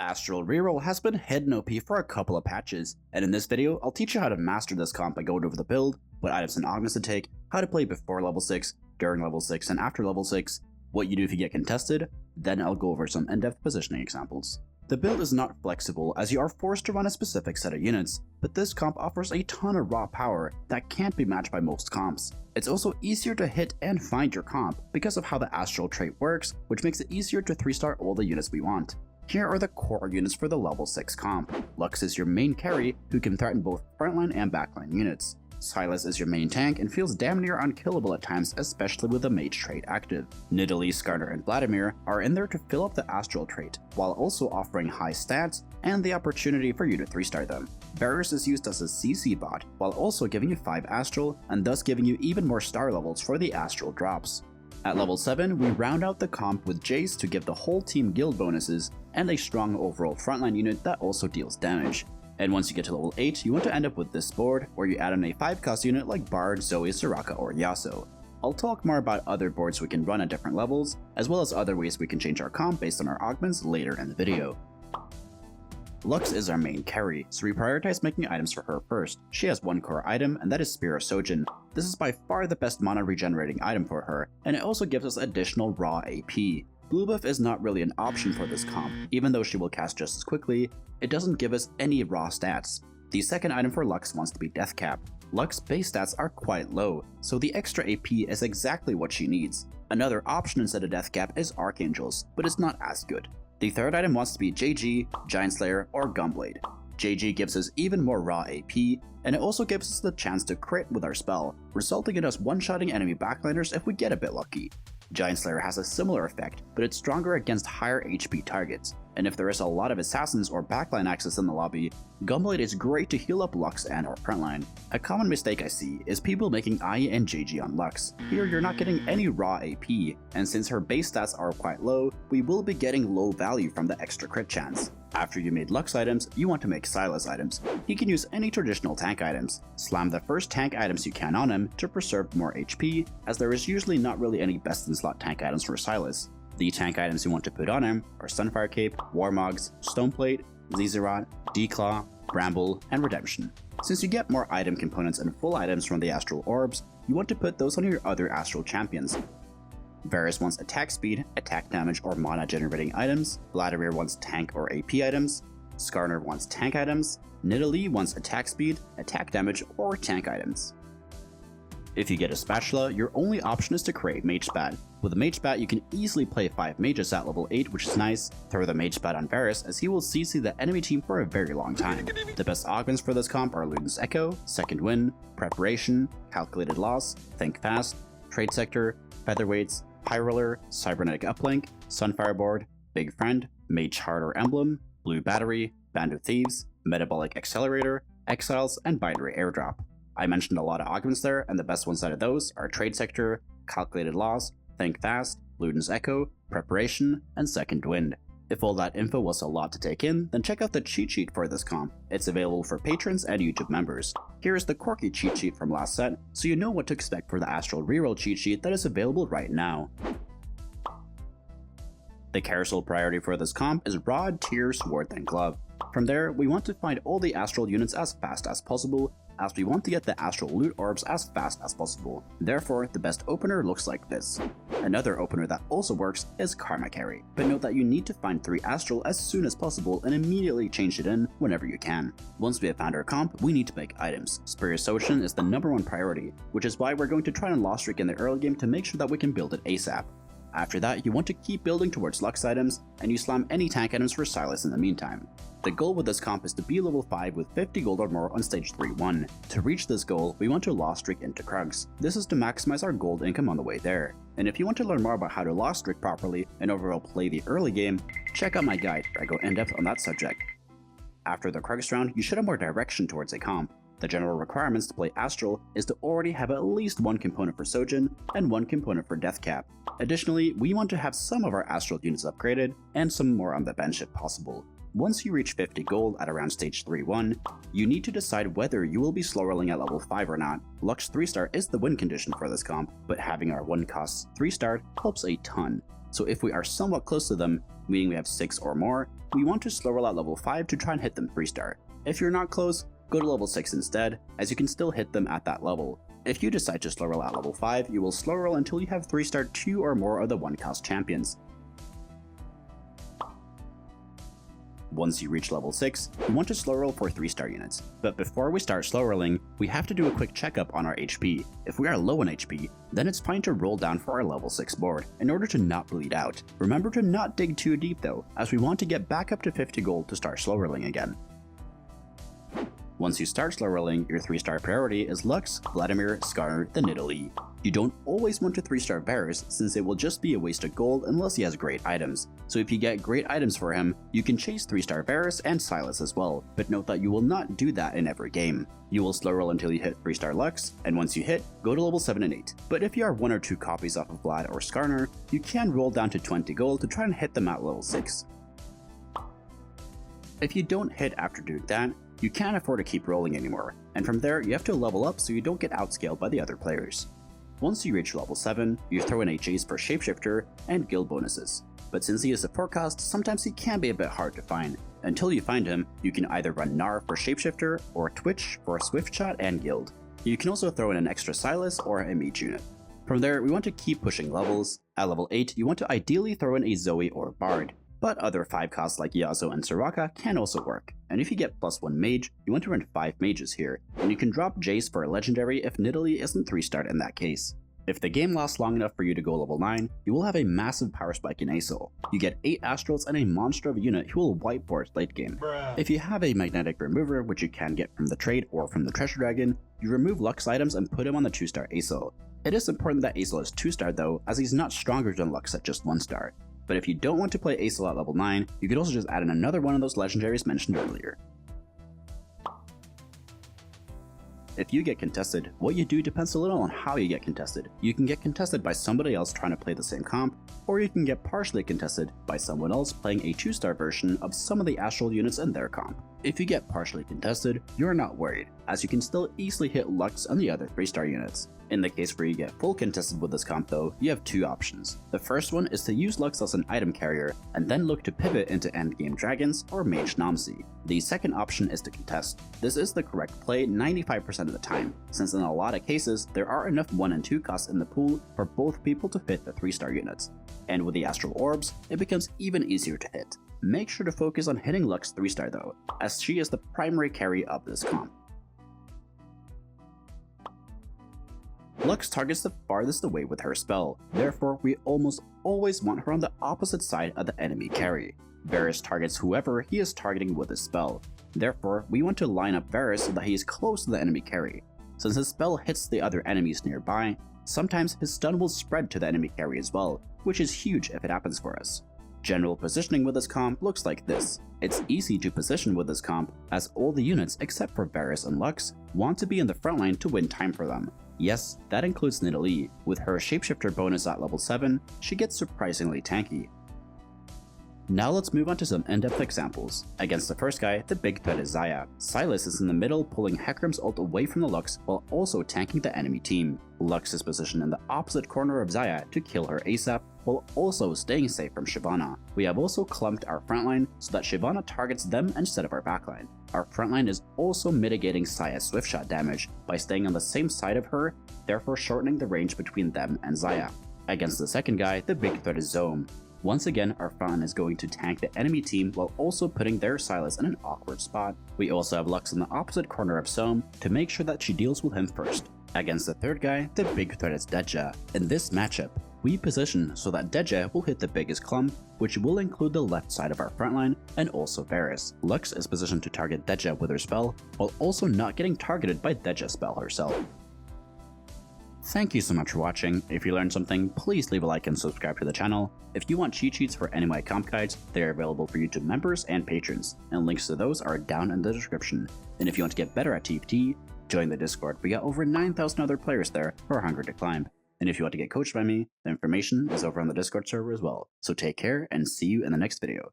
Astral reroll has been hidden OP for a couple of patches, and in this video, I'll teach you how to master this comp by going over the build, what items and augments to take, how to play before level 6, during level 6, and after level 6, what you do if you get contested, then I'll go over some in-depth positioning examples. The build is not flexible as you are forced to run a specific set of units, but this comp offers a ton of raw power that can't be matched by most comps. It's also easier to hit and find your comp because of how the Astral trait works, which makes it easier to 3-star all the units we want. Here are the core units for the level 6 comp. Lux is your main carry, who can threaten both frontline and backline units. Silas is your main tank and feels damn near unkillable at times, especially with the mage trait active. Nidalee, Skarner, and Vladimir are in there to fill up the Astral trait, while also offering high stats and the opportunity for you to 3-star them. Varus is used as a CC bot, while also giving you 5 Astral, and thus giving you even more star levels for the Astral drops. At level 7, we round out the comp with Jace to give the whole team guild bonuses, and a strong overall frontline unit that also deals damage. And once you get to level 8, you want to end up with this board, where you add in a 5-cost unit like Bard, Zoe, Soraka, or Yasuo. I'll talk more about other boards we can run at different levels, as well as other ways we can change our comp based on our augments later in the video. Lux is our main carry, so we prioritize making items for her first. She has one core item, and that is Spear of Sojin. This is by far the best mana regenerating item for her, and it also gives us additional raw AP. Blue buff is not really an option for this comp. Even though she will cast just as quickly, it doesn't give us any raw stats. The second item for Lux wants to be Death Cap. Lux's base stats are quite low, so the extra AP is exactly what she needs. Another option instead of Death Cap is Archangels, but it's not as good. The third item wants to be JG, Giant Slayer, or Gunblade. JG gives us even more raw AP, and it also gives us the chance to crit with our spell, resulting in us one-shotting enemy backliners if we get a bit lucky. Giant Slayer has a similar effect, but it's stronger against higher HP targets, and if there is a lot of assassins or backline access in the lobby, Gunblade is great to heal up Lux and or frontline. A common mistake I see is people making I and JG on Lux. Here you're not getting any raw AP, and since her base stats are quite low, we will be getting low value from the extra crit chance. After you made Lux items, you want to make Silas items. He can use any traditional tank items. Slam the first tank items you can on him to preserve more HP, as there is usually not really any best in slot tank items for Silas. The tank items you want to put on him are Sunfire Cape, Warmogs, Stoneplate, Zizerot, Declaw, Bramble, and Redemption. Since you get more item components and full items from the Astral Orbs, you want to put those on your other Astral champions. Varus wants attack speed, attack damage, or mana generating items. Vladimir wants tank or AP items. Skarner wants tank items. Nidalee wants attack speed, attack damage, or tank items. If you get a spatula, your only option is to create Mage Spat. With a Mage Spat, you can easily play 5 mages at level 8, which is nice. Throw the Mage Spat on Varus, as he will CC the enemy team for a very long time. The best augments for this comp are Luden's Echo, Second Wind, Preparation, Calculated Loss, Think Fast, Trade Sector, Featherweights, High Roller, Cybernetic Uplink, Sunfire Board, Big Friend, Mage Heart or Emblem, Blue Battery, Band of Thieves, Metabolic Accelerator, Exiles, and Binary Airdrop. I mentioned a lot of augments there, and the best ones out of those are Trade Sector, Calculated Loss, Think Fast, Luden's Echo, Preparation, and Second Wind. If all that info was a lot to take in, then check out the cheat sheet for this comp. It's available for patrons and YouTube members. Here is the quirky cheat sheet from last set, so you know what to expect for the Astral reroll cheat sheet that is available right now. The carousel priority for this comp is Rod, Tear, Sword, then Glove. From there, we want to find all the Astral units as fast as possible, as we want to get the Astral loot orbs as fast as possible. Therefore, the best opener looks like this. Another opener that also works is Karma Carry, but note that you need to find 3 Astral as soon as possible and immediately change it in whenever you can. Once we have found our comp, we need to make items. Spear of Sojin is the #1 priority, which is why we're going to try and Lost Streak in the early game to make sure that we can build it ASAP. After that, you want to keep building towards Lux items, and you slam any tank items for Silas in the meantime. The goal with this comp is to be level 5 with 50 gold or more on stage 3-1. To reach this goal, we want to Lost Streak into Krugs. This is to maximize our gold income on the way there. And if you want to learn more about how to Lost Streak properly and overall play the early game, check out my guide where I go in depth on that subject. After the Krugs round, you should have more direction towards a comp. The general requirements to play Astral is to already have at least 1 component for Sojin and 1 component for Death Cap. Additionally, we want to have some of our Astral units upgraded and some more on the bench if possible. Once you reach 50 gold at around stage 3-1, you need to decide whether you will be slow rolling at level 5 or not. Lux 3-star is the win condition for this comp, but having our 1 cost 3-star helps a ton. So if we are somewhat close to them, meaning we have 6 or more, we want to slow roll at level 5 to try and hit them 3-star. If you're not close, go to level 6 instead, as you can still hit them at that level. If you decide to slow roll at level 5, you will slow roll until you have 3-star 2 or more of the 1-cost champions. Once you reach level 6, you want to slow roll for 3-star units. But before we start slow rolling, we have to do a quick checkup on our HP. If we are low on HP, then it's fine to roll down for our level 6 board in order to not bleed out. Remember to not dig too deep though, as we want to get back up to 50 gold to start slow rolling again. Once you start slow rolling, your 3-star priority is Lux, Vladimir, Skarner, then Nidalee. You don't always want to 3-star Varus, since it will just be a waste of gold unless he has great items. So if you get great items for him, you can chase 3-star Varus and Sylas as well, but note that you will not do that in every game. You will slow roll until you hit 3-star Lux, and once you hit, go to level 7 and 8. But if you are 1 or 2 copies off of Vlad or Skarner, you can roll down to 20 gold to try and hit them at level 6. If you don't hit after doing that, you can't afford to keep rolling anymore, and from there you have to level up so you don't get outscaled by the other players. Once you reach level 7, you throw in HAs for Shapeshifter and guild bonuses, but since he is a forecast, sometimes he can be a bit hard to find. Until you find him, you can either run Gnar for Shapeshifter or Twitch for Swift Shot and guild. You can also throw in an extra Sylas or a Mage unit. From there, we want to keep pushing levels. At level 8, you want to ideally throw in a Zoe or Bard. But other 5 costs like Yasuo and Soraka can also work, and if you get +1 mage, you want to run 5 mages here, and you can drop Jace for a legendary if Nidalee isn't 3-starred in that case. If the game lasts long enough for you to go level 9, you will have a massive power spike in Astral. You get 8 Astrals and a monster of a unit who will whiteboard late game. If you have a magnetic remover, which you can get from the trade or from the treasure dragon, you remove Lux items and put him on the 2-star Astral. It is important that Astral is 2-starred though, as he's not stronger than Lux at just 1-star. But if you don't want to play Astral at level 9, you could also just add in another one of those legendaries mentioned earlier. If you get contested, what you do depends a little on how you get contested. You can get contested by somebody else trying to play the same comp, or you can get partially contested by someone else playing a 2-star version of some of the Astral units in their comp. If you get partially contested, you're not worried, as you can still easily hit Lux and the other 3-star units. In the case where you get full contested with this comp though, you have 2 options. The first one is to use Lux as an item carrier, and then look to pivot into endgame dragons or Mage Namsi. The second option is to contest. This is the correct play 95% of the time, since in a lot of cases, there are enough 1 and 2 costs in the pool for both people to fit the 3-star units. And with the Astral Orbs, it becomes even easier to hit. Make sure to focus on hitting Lux 3-star though, as she is the primary carry of this comp. Lux targets the farthest away with her spell, therefore we almost always want her on the opposite side of the enemy carry. Varus targets whoever he is targeting with his spell, therefore we want to line up Varus so that he is close to the enemy carry. Since his spell hits the other enemies nearby, sometimes his stun will spread to the enemy carry as well, which is huge if it happens for us. General positioning with this comp looks like this. It's easy to position with this comp, as all the units except for Varus and Lux want to be in the front line to win time for them. Yes, that includes Nidalee. With her Shapeshifter bonus at level 7, she gets surprisingly tanky. Now let's move on to some in-depth examples. Against the first guy, the big threat is Xayah. Sylas is in the middle, pulling Hecarim's ult away from the Lux while also tanking the enemy team. Lux is positioned in the opposite corner of Xayah to kill her ASAP, while also staying safe from Shyvana. We have also clumped our frontline so that Shyvana targets them instead of our backline. Our frontline is also mitigating Xayah's swift shot damage by staying on the same side of her, therefore shortening the range between them and Xayah. Against the second guy, the big threat is Zome. Once again, our frontline is going to tank the enemy team while also putting their Sylas in an awkward spot. We also have Lux in the opposite corner of Zome to make sure that she deals with him first. Against the third guy, the big threat is Deja. In this matchup, we position so that Deja will hit the biggest clump, which will include the left side of our frontline and also Varus. Lux is positioned to target Deja with her spell, while also not getting targeted by Deja's spell herself. Thank you so much for watching. If you learned something, please leave a like and subscribe to the channel. If you want cheat sheets for any of my comp guides, they are available for YouTube members and patrons, and links to those are down in the description. And if you want to get better at TFT, join the Discord. We got over 9,000 other players there who are hungry to climb. And if you want to get coached by me, the information is over on the Discord server as well. So take care and see you in the next video.